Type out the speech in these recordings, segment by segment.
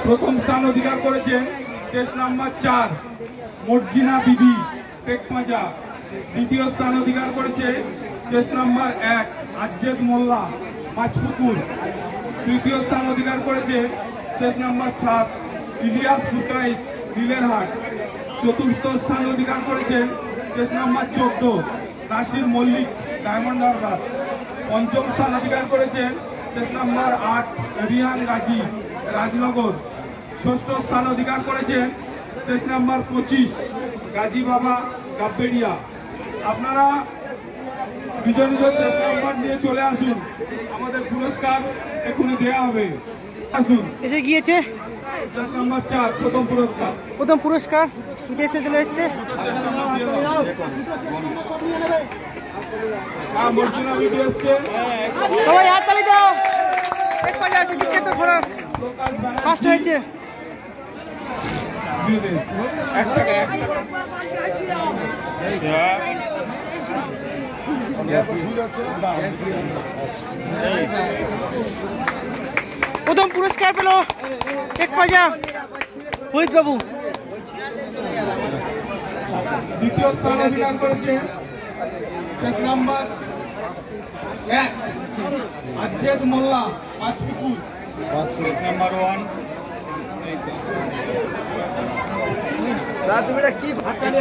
প্রথম স্থান অধিকার করেছেন চেস নাম্বার 4 মর্জিনা বিবি টেকমাজা। দ্বিতীয় স্থান অধিকার করেছে চেস নাম্বার 1 আজ্জেদ মোল্লা পাঁচপুকুর। তৃতীয় স্থান অধিকার করেছে চেস নাম্বার 7 ইলিয়াস বুকাইত দিলেরহাট। চতুর্থ স্থান অধিকার করেছেন চেস নাম্বার 14 নাসির মল্লিক ডায়মন্ড হারবার। পঞ্চম স্থান অধিকার করেছেন চেস নাম্বার 8 রিহান গাজী রাজনগর। ষষ্ঠ স্থান অধিকার করেছেন চেস নাম্বার 25 গাজী বাবা গাব্বেরিয়া। আপনারা নিজ নিজ চেস নাম্বার নিয়ে চলে আসুন, আমাদের পুরস্কার এখনই দেওয়া হবে। আসুন, এসে গিয়েছে চেস নাম্বার 4 প্রথম পুরস্কার। প্রথম পুরস্কার এসে চলে এসছে। মর্জিনা বিবি এসছে, সবাই হাততালি দাও। টেকমাজা আছে বিখ্যাত ঘোড়া ফার্স্ট হয়েছে। প্রথম পুরস্কার পেল টেকমাজা ফরিদ বাবু। দ্বিতীয় স্থান অধিকার করেছে চেস নাম্বার 1 আজ্জেদ মোল্লা পাঁচপুকুর। চেস নাম্বার 1 তুমি এটা কি হাততালি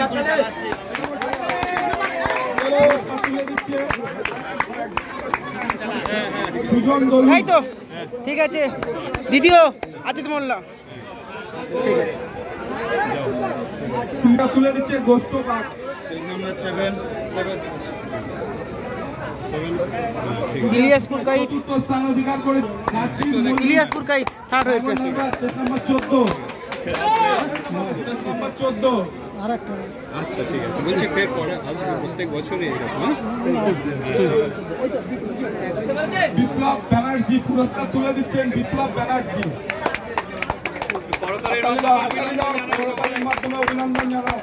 সুজন দলু। তাই তো ঠিক আছে। দ্বিতীয় আজ্জেদ মোল্লা। ঠিক আছে, তুলে দিচ্ছে গোস্ত বাগ। নাম্বার 7 ইলিয়াসপুর কাইত। চতুর্থ স্থান অধিকার করে নাসির মল্লিক ইলিয়াসপুর কাইত থার্ড হয়েছে। Chess number 14 chess number 14। আচ্ছা ঠিক আছে, বলছি ফের পরে আসবে প্রত্যেক বছরই এরকম। বিপ্লব ব্যানার্জি পুরস্কার তুলে দিচ্ছেন বিপ্লব ব্যানার্জি। মাধ্যমে অভিনন্দন জানাও।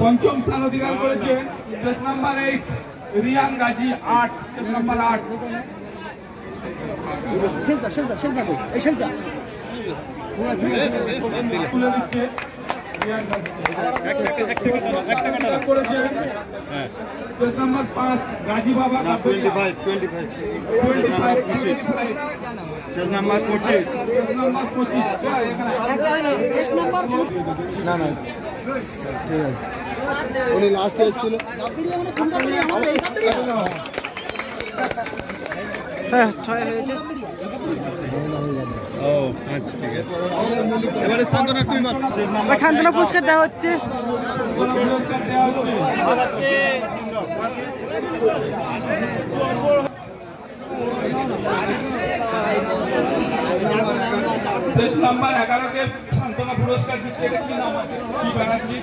পঞ্চম স্থান অধিকার করেছেন chess number 8 Riyan Gazi 8 chess number 8। তুলে দিচ্ছে রিয়ান গাজী। করেছেন চেস নাম্বার 5 গাজী বাবা 25 চেস নাম্বার 25 না না ঠিক আছে, উনি লাস্টে এসেছিল। হ্যাঁ 6 হয়েছে। ও আচ্ছা ঠিক আছে। এবারে সান্তনা তুই সান্ত্বনা পুরস্কার দেওয়া হচ্ছে। চেস নাম্বার 11 কে সান্তনা পুরস্কার দিচ্ছে। এটা কি নাম আছে? কি ব্যানার্জি?